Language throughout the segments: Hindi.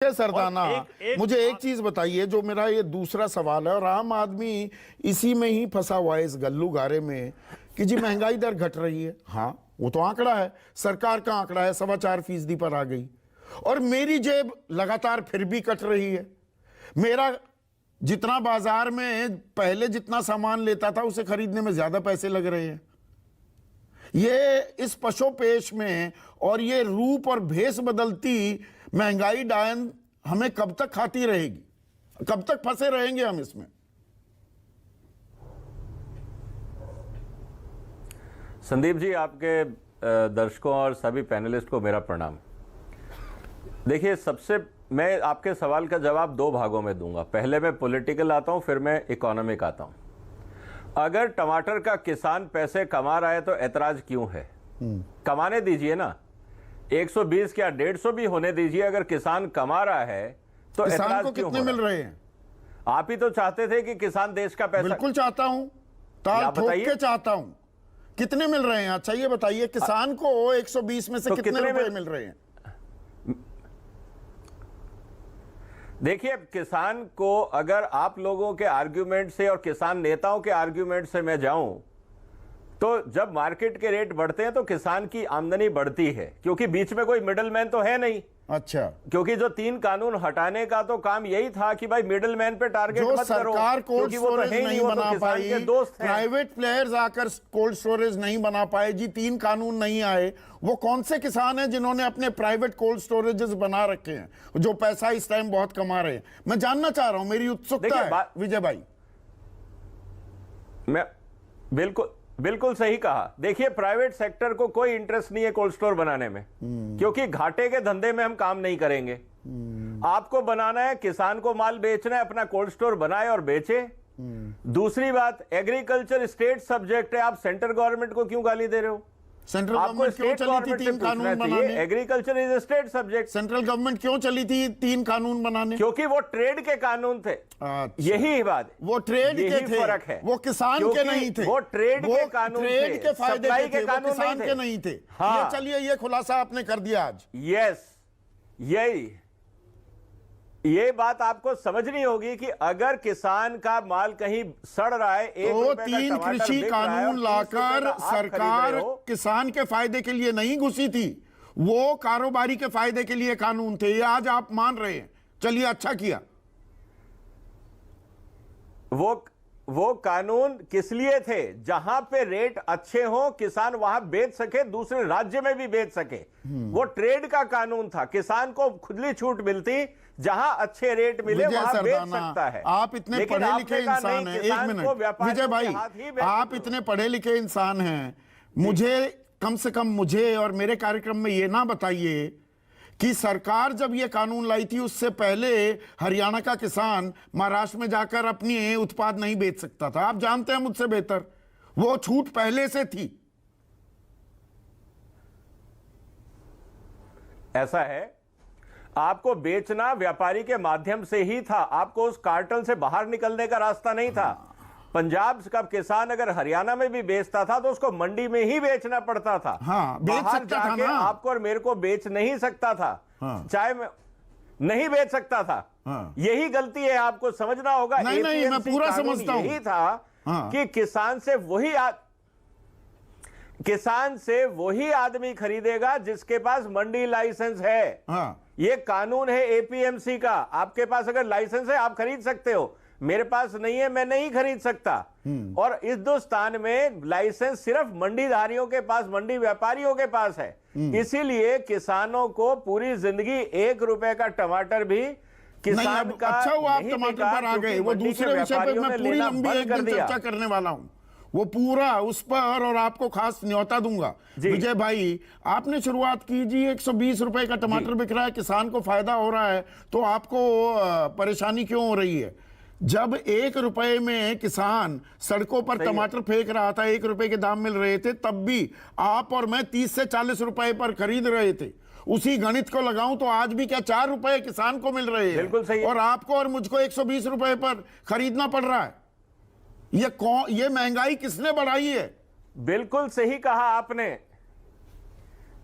सरदाना, मुझे एक चीज बताइए, जो मेरा ये दूसरा सवाल है और आम आदमी इसी में ही फंसा हुआ है, इस गल्लू गारे में, कि जी महंगाई दर घट रही है। हाँ, वो तो आंकड़ा है, सरकार का आंकड़ा है, 4.25% पर आ गई, और मेरी जेब लगातार फिर भी कट रही है। मेरा जितना बाजार में पहले जितना सामान लेता था उसे खरीदने में ज्यादा पैसे लग रहे हैं। ये इस पशोपेश में और ये रूप और भेष बदलती महंगाई डायन हमें कब तक खाती रहेगी? कब तक फंसे रहेंगे हम इसमें? संदीप जी, आपके दर्शकों और सभी पैनलिस्ट को मेरा प्रणाम। देखिए, मैं आपके सवाल का जवाब दो भागों में दूंगा। पहले मैं पॉलिटिकल आता हूं, फिर मैं इकोनॉमिक आता हूं। अगर टमाटर का किसान पैसे कमा रहा है तो ऐतराज क्यों है? कमाने दीजिए ना, 120 क्या 150 भी होने दीजिए। अगर किसान कमा रहा है तो किसान को कितने मिल रहे हैं? आप ही तो चाहते थे कि किसान देश का पैसा। बिल्कुल चाहता हूं, ताल ठोक के चाहता हूं। कितने मिल रहे हैं? अच्छा ये बताइए, किसान को 120 में से तो कितने रुपए मिल रहे हैं? देखिए, किसान को अगर आप लोगों के आर्ग्यूमेंट से और किसान नेताओं के आर्ग्यूमेंट से मैं जाऊं, तो जब मार्केट के रेट बढ़ते हैं तो किसान की आमदनी बढ़ती है, क्योंकि बीच में कोई मिडलमैन तो है नहीं। अच्छा, क्योंकि जो 3 कानून हटाने का तो काम यही था कि भाई मिडलमैन पे टारगेट मत करो। सरकार कोल्ड स्टोरेज नहीं बना पाई, प्राइवेट प्लेयर्स आकर कोल्ड स्टोरेज नहीं बना पाए जी, 3 कानून नहीं आए। वो कौन से किसान हैं जिन्होंने अपने प्राइवेट कोल्ड स्टोरेजेस बना रखे हैं, जो पैसा इस टाइम बहुत कमा रहे हैं? मैं जानना चाह रहा हूं, मेरी उत्सुकता है विजय भाई। मैं बिल्कुल सही कहा। देखिए, प्राइवेट सेक्टर को कोई इंटरेस्ट नहीं है कोल्ड स्टोर बनाने में, क्योंकि घाटे के धंधे में हम काम नहीं करेंगे। आपको बनाना है, किसान को माल बेचना है, अपना कोल्ड स्टोर बनाए और बेचे। दूसरी बात, एग्रीकल्चर स्टेट सब्जेक्ट है, आप सेंट्रल गवर्नमेंट को क्यों गाली दे रहे हो? सेंट्रल गवर्नमेंट क्यों चली थी 3 कानून बनाने? Agriculture is a state subject. Central government क्यों चली थी 3 कानून बनाने? क्योंकि वो ट्रेड के कानून थे। यही बात, वो ट्रेड के थे, फर्क है। वो किसान के नहीं थे, वो ट्रेड के कानून थे, ट्रेड के फायदे के कानून किसान के नहीं थे। हाँ, ये चलिए, ये खुलासा आपने कर दिया आज। यस, ये बात आपको समझनी होगी कि अगर किसान का माल कहीं सड़ रहा है, तो 3 कृषि कानून लाकर सरकार किसान के फायदे के लिए नहीं घुसी थी, वो कारोबारी के फायदे के लिए कानून थे। ये आज आप मान रहे हैं, चलिए अच्छा किया। वो कानून किस लिए थे? जहां पे रेट अच्छे हो, किसान वहां बेच सके, दूसरे राज्य में भी बेच सके। वो ट्रेड का कानून था, किसान को खुली छूट मिलती, जहां अच्छे रेट मिले वहां बेच सकता है। आप इतने पढ़े लिखे इंसान हैं, 1 मिनट विजय भाई, आप इतने पढ़े लिखे इंसान हैं, मुझे कम से कम मुझे और मेरे कार्यक्रम में ये ना बताइए कि सरकार जब ये कानून लाई थी उससे पहले हरियाणा का किसान महाराष्ट्र में जाकर अपनी उत्पाद नहीं बेच सकता था। आप जानते हैं मुझसे बेहतर, वो छूट पहले से थी। ऐसा है, आपको बेचना व्यापारी के माध्यम से ही था, आपको उस कार्टल से बाहर निकलने का रास्ता नहीं था। पंजाब का किसान अगर हरियाणा में भी बेचता था तो उसको मंडी में ही बेचना पड़ता था। हाँ, बेच सकता था ना। आपको और मेरे को बेच नहीं सकता था। हाँ, चाहे मैं नहीं बेच सकता था। हाँ, यही गलती है, आपको समझना होगा। नहीं, मैं पूरा समझता हूं। यही था हाँ, कि किसान से वही आदमी खरीदेगा जिसके पास मंडी लाइसेंस है। हाँ, ये कानून है एपीएमसी का। आपके पास अगर लाइसेंस है आप खरीद सकते हो, मेरे पास नहीं है, मैं नहीं खरीद सकता। और इस हिंदुस्तान में लाइसेंस सिर्फ मंडीधारियों के पास, मंडी व्यापारियों के पास है। इसीलिए किसानों को पूरी जिंदगी 1 रुपए का टमाटर भी किसान का अच्छा हुआ आप टमाटर पर आ गए। वो दूसरे विषय पर मैं पूरी लंबी एक दिन चर्चा करने वाला हूं, वो पूरा उस पर, और आपको खास न्योता दूंगा। विजय भाई, आपने शुरुआत की जी 120 रुपए का टमाटर बिक रहा है, किसान को फायदा हो रहा है, तो आपको परेशानी क्यों हो रही है? जब 1 रुपए में किसान सड़कों पर टमाटर फेंक रहा था, 1 रुपए के दाम मिल रहे थे, तब भी आप और मैं 30 से 40 रुपए पर खरीद रहे थे। उसी गणित को लगाऊं तो आज भी क्या 4 रुपए किसान को मिल रहे हैं? बिल्कुल सही। और आपको और मुझको 120 रुपए पर खरीदना पड़ रहा है। ये महंगाई किसने बढ़ाई है? बिल्कुल सही कहा आपने।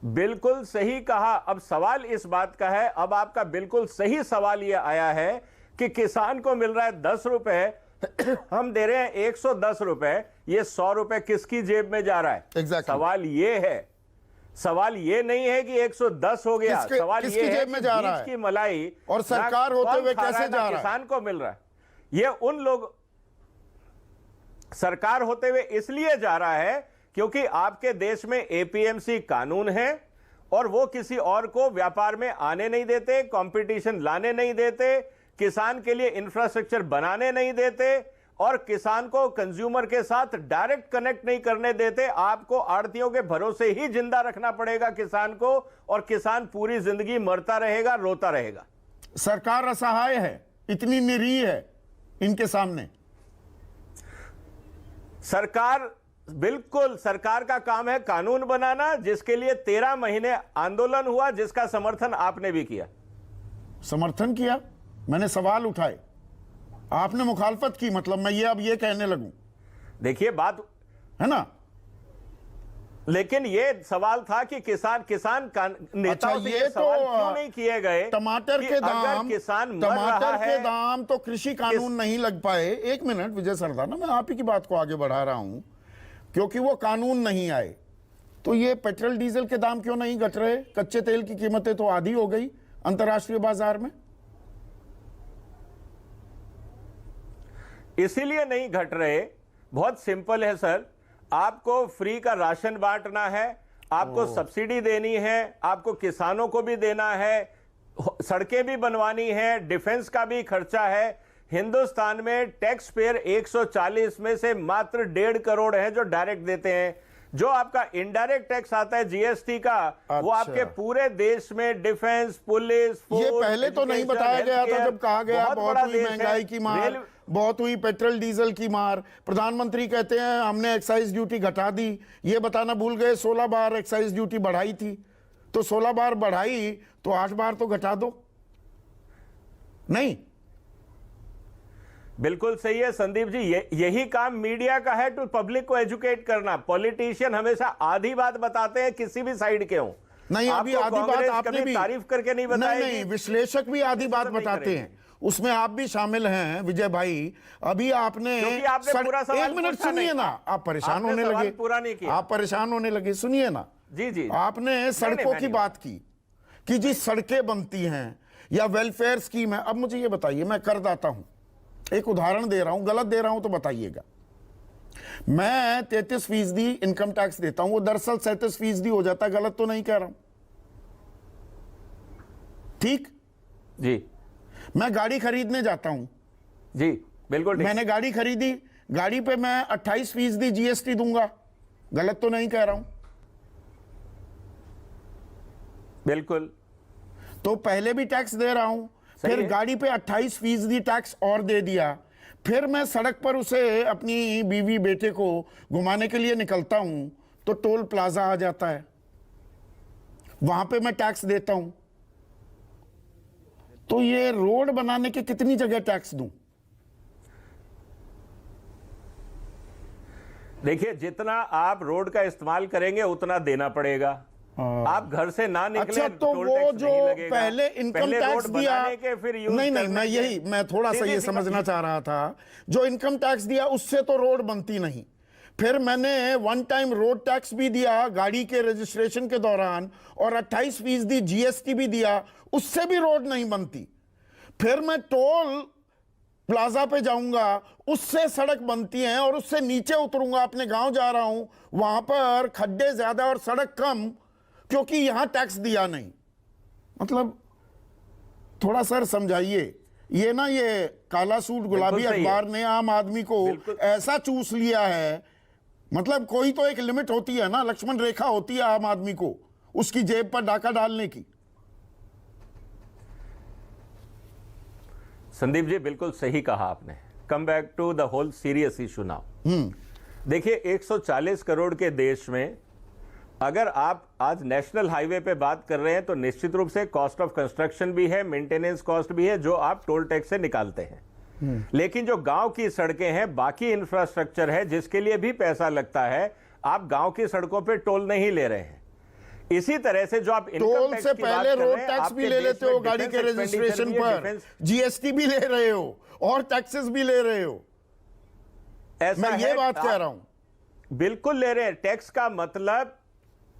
बिल्कुल सही कहा। अब सवाल इस बात का है, अब आपका बिल्कुल सही सवाल यह आया है कि किसान को मिल रहा है 10 रुपए, हम दे रहे हैं 110 रुपए, ये 100 रुपए किसकी जेब में जा रहा है? Exactly. सवाल ये है, सवाल ये नहीं है कि 110 हो गया, सवाल किसकी ये है जेब में जा रहा बीज है? की मलाई और सरकार होते हुए कैसे जा रहा है? किसान को मिल रहा है। ये उन लोग, सरकार होते हुए इसलिए जा रहा है क्योंकि आपके देश में एपीएमसी कानून है और वो किसी और को व्यापार में आने नहीं देते, कंपटीशन लाने नहीं देते, किसान के लिए इंफ्रास्ट्रक्चर बनाने नहीं देते और किसान को कंज्यूमर के साथ डायरेक्ट कनेक्ट नहीं करने देते। आपको आड़तियों के भरोसे ही जिंदा रखना पड़ेगा किसान को, और किसान पूरी जिंदगी मरता रहेगा, रोता रहेगा। सरकार असहाय है, इतनी निरीह है इनके सामने। सरकार, बिल्कुल सरकार का काम है कानून बनाना, जिसके लिए 13 महीने आंदोलन हुआ, जिसका समर्थन आपने भी किया। समर्थन किया, मैंने सवाल उठाए, आपने मुखालफत की, मतलब मैं ये अब ये कहने लगूं, देखिए बात है ना? लेकिन ये सवाल था कि किसान का नेताओं से ये सवाल क्यों नहीं किए गए? टमाटर कि के अगर दाम, किसान मर रहा टमाटर के है, दाम तो कृषि कानून नहीं लग पाए। एक मिनट विजय सरदाना, मैं आप ही की बात को आगे बढ़ा रहा हूं, क्योंकि वो कानून नहीं आए तो ये पेट्रोल डीजल के दाम क्यों नहीं घट रहे? कच्चे तेल की कीमतें तो आधी हो गई अंतर्राष्ट्रीय बाजार में। इसीलिए नहीं घट रहे, बहुत सिंपल है सर। आपको फ्री का राशन बांटना है, आपको सब्सिडी देनी है, आपको किसानों को भी देना है, सड़कें भी बनवानी है, डिफेंस का भी खर्चा है। हिंदुस्तान में टैक्स पेयर 140 में से मात्र 1.5 करोड़ है जो डायरेक्ट देते हैं। जो आपका इनडायरेक्ट टैक्स आता है जीएसटी का, वो आपके पूरे देश में डिफेंस, पुलिस, ये पहले तो नहीं बताया गया था जब कहा गया बहुत हुई महंगाई की मार, बहुत हुई पेट्रोल डीजल की मार। प्रधानमंत्री कहते हैं हमने एक्साइज ड्यूटी घटा दी, ये बताना भूल गए 16 बार एक्साइज ड्यूटी बढ़ाई थी। तो 16 बार बढ़ाई तो 8 बार तो घटा दो। नहीं, बिल्कुल सही है संदीप जी, यही काम मीडिया का है, टू पब्लिक को एजुकेट करना। पॉलिटिशियन हमेशा आधी बात बताते हैं, किसी भी साइड के हों। नहीं, अभी आधी बात आपने भी तारीफ करके नहीं बताई। नहीं, विश्लेषक भी आधी बात बताते हैं, उसमें आप भी शामिल हैं विजय भाई। अभी आपने पूरा सवाल, एक मिनट सुनिए ना, आप परेशान होने लगे, पूरा नहीं किया, आप परेशान होने लगे, सुनिए ना। जी जी, आपने सड़कों की बात की कि जी सड़कें बनती हैं या वेलफेयर स्कीम है। अब मुझे ये बताइए, मैं करदाता हूं, एक उदाहरण दे रहा हूं, गलत दे रहा हूं तो बताइएगा। मैं 33% इनकम टैक्स देता हूं, वो दरअसल 37% हो जाता है, गलत तो नहीं कह रहा हूं, ठीक जी। मैं गाड़ी खरीदने जाता हूं जी, बिल्कुल, मैंने गाड़ी खरीदी, गाड़ी पे मैं 28% जीएसटी दूंगा, गलत तो नहीं कह रहा हूं? बिल्कुल। तो पहले भी टैक्स दे रहा हूं, फिर गाड़ी पे 28% टैक्स और दे दिया, फिर मैं सड़क पर उसे अपनी बीवी बेटे को घुमाने के लिए निकलता हूं तो टोल प्लाजा आ जाता है, वहां पे मैं टैक्स देता हूं। तो ये रोड बनाने के कितनी जगह टैक्स दूं? देखिए, जितना आप रोड का इस्तेमाल करेंगे उतना देना पड़ेगा। आप घर से ना निकले, अच्छा, तो वो जो पहले इनकम टैक्स दिया, नहीं, मैं थोड़ा सा ये समझना चाह रहा था, जो इनकम टैक्स दिया उससे तो रोड बनती नहीं। फिर मैंने वन टाइम रोड टैक्स भी दिया गाड़ी के रजिस्ट्रेशन के दौरान, और 28% जीएसटी भी दिया, उससे भी रोड नहीं बनती। फिर मैं टोल प्लाजा पे जाऊंगा, उससे सड़क बनती है, और उससे नीचे उतरूंगा, अपने गांव जा रहा हूं, वहां पर खड्डे ज्यादा और सड़क कम, क्योंकि यहां टैक्स दिया नहीं। मतलब थोड़ा सर समझाइए, ये ना ये काला सूट गुलाबी अखबार ने आम आदमी को ऐसा चूस लिया है। मतलब कोई तो एक लिमिट होती है ना, लक्ष्मण रेखा होती है आम आदमी को उसकी जेब पर डाका डालने की। संदीप जी, बिल्कुल सही कहा आपने। Come back to the whole serious issue now. देखिए, 140 करोड़ के देश में अगर आप आज नेशनल हाईवे पे बात कर रहे हैं तो निश्चित रूप से कॉस्ट ऑफ कंस्ट्रक्शन भी है, मेंटेनेंस कॉस्ट भी है, जो आप टोल टैक्स से निकालते हैं। लेकिन जो गांव की सड़कें हैं, बाकी इंफ्रास्ट्रक्चर है जिसके लिए भी पैसा लगता है, आप गांव की सड़कों पे टोल नहीं ले रहे हैं। इसी तरह से जो आप इनकम टोल टैक्स से की बात पहले कर रहे रोड हैं, टैक्स आपके भी ले देश लेते में हो गाड़ी के डिफेंस रजिस्ट्रेशन एक्सपेंडिचर भी है, पर, डिफेंस- जीएसटी भी ले रहे हो और टैक्सेस भी ले रहे हो। ऐसा मैं ये है, बात कह रहा हूं। बिल्कुल ले रहे हैं। टैक्स का मतलब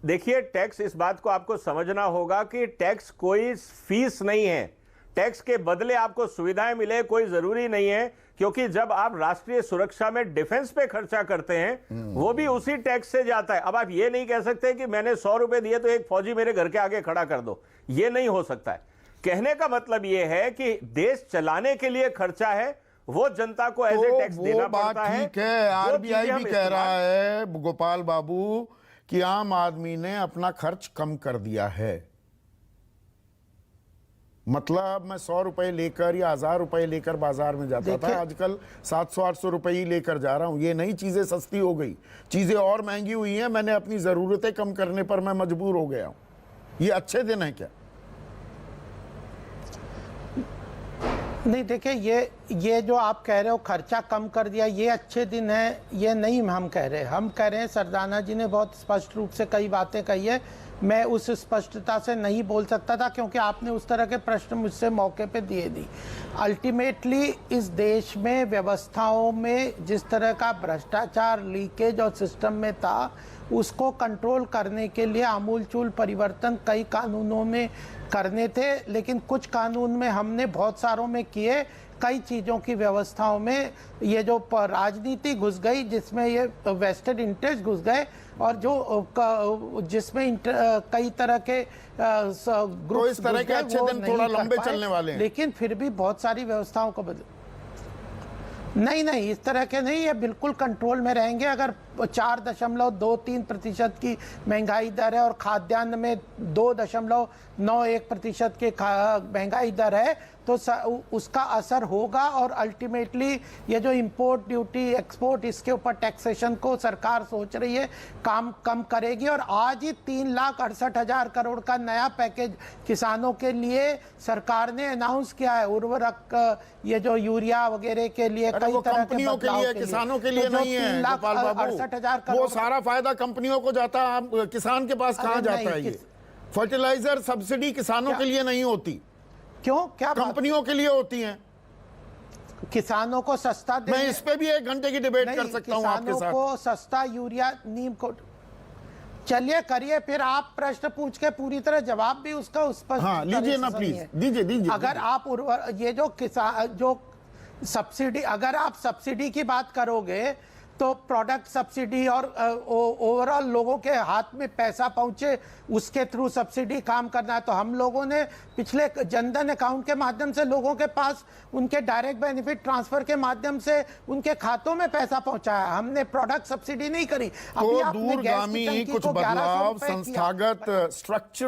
देखिए, टैक्स, इस बात को आपको समझना होगा कि टैक्स कोई फीस नहीं है। टैक्स के बदले आपको सुविधाएं मिले कोई जरूरी नहीं है, क्योंकि जब आप राष्ट्रीय सुरक्षा में डिफेंस पे खर्चा करते हैं वो भी उसी टैक्स से जाता है। अब आप ये नहीं कह सकते कि मैंने 100 रुपए दिए तो एक फौजी मेरे घर के आगे खड़ा कर दो, ये नहीं हो सकता है। कहने का मतलब ये है कि देश चलाने के लिए खर्चा है, वो जनता को एज ए टैक्स देना पड़ता है। ठीक है, जो आरबीआई चीजें भी हम कह रहा है गोपाल बाबू कि आम आदमी ने अपना खर्च कम कर दिया है। मतलब मैं 100 रुपए लेकर या 1000 रुपए लेकर बाजार में जाता था, आजकल 700-800 रुपए ही लेकर जा रहा हूं। ये नहीं, चीजें सस्ती हो गई, चीजें और महंगी हुई हैं। मैंने अपनी जरूरतें कम करने पर मैं मजबूर हो गया हूं। ये अच्छे दिन है क्या? नहीं, देखिए, ये जो आप कह रहे हो खर्चा कम कर दिया, ये अच्छे दिन है, ये नहीं हम कह रहे। हम कह रहे हैं, सरदाना जी ने बहुत स्पष्ट रूप से कई बातें कही है, मैं उस स्पष्टता से नहीं बोल सकता था क्योंकि आपने उस तरह के प्रश्न मुझसे मौके पे दिए दी। अल्टीमेटली इस देश में व्यवस्थाओं में जिस तरह का भ्रष्टाचार, लीकेज और सिस्टम में था, उसको कंट्रोल करने के लिए आमूलचूल परिवर्तन कई कानूनों में करने थे, लेकिन कुछ कानून में हमने बहुत सारों में किए, कई चीज़ों की व्यवस्थाओं में ये जो राजनीति घुस गई, जिसमें ये वेस्टेड इंटरेस्ट घुस गए, और जो जिसमें कई तरह के ग्रुप, इस तरह के अच्छे दिन थोड़ा लंबे चलने वाले हैं। लेकिन फिर भी बहुत सारी व्यवस्थाओं को नहीं, इस तरह के नहीं, ये बिल्कुल कंट्रोल में रहेंगे। अगर 4.23% की महंगाई दर है और खाद्यान्न में 2.91% की महंगाई दर है, तो उसका असर होगा। और अल्टीमेटली ये जो इंपोर्ट ड्यूटी, एक्सपोर्ट, इसके ऊपर टैक्सेशन को सरकार सोच रही है काम कम करेगी। और आज ही 3,68,000 करोड़ का नया पैकेज किसानों के लिए सरकार ने अनाउंस किया है। उर्वरक, ये जो यूरिया वगैरह के लिए, कई तरह के कंपनियों के लिए, किसानों के लिए नहीं है गोपाल बाबू। 68,000 वो करोड़, सारा फायदा कंपनियों को जाता है, किसान के पास कहाँ जाता है? ये फर्टिलाइजर सब्सिडी किसानों के लिए नहीं होती, क्यों? क्या कंपनियों के लिए होती हैं। किसानों को सस्ता दे, मैं इस पे भी 1 घंटे की डिबेट कर सकता हूं आपके साथ। किसानों को सस्ता यूरिया, नीम को, चलिए करिए, फिर आप प्रश्न पूछ के पूरी तरह जवाब भी उसका स्पष्ट, हाँ, लीजिए ना प्लीज, दीजिए। अगर आप ये जो जो सब्सिडी, अगर आप सब्सिडी की बात करोगे तो प्रोडक्ट सब्सिडी और ओवरऑल लोगों के हाथ में पैसा पहुंचे, उसके थ्रू सब्सिडी काम करना है। तो हम लोगों ने पिछले जनधन अकाउंट के माध्यम से लोगों के पास उनके डायरेक्ट बेनिफिट ट्रांसफर के माध्यम से उनके खातों में पैसा पहुंचाया, हमने प्रोडक्ट सब्सिडी नहीं करी। तो दूरगामी कुछ बदलाव, संस्थागत स्ट्रक्चर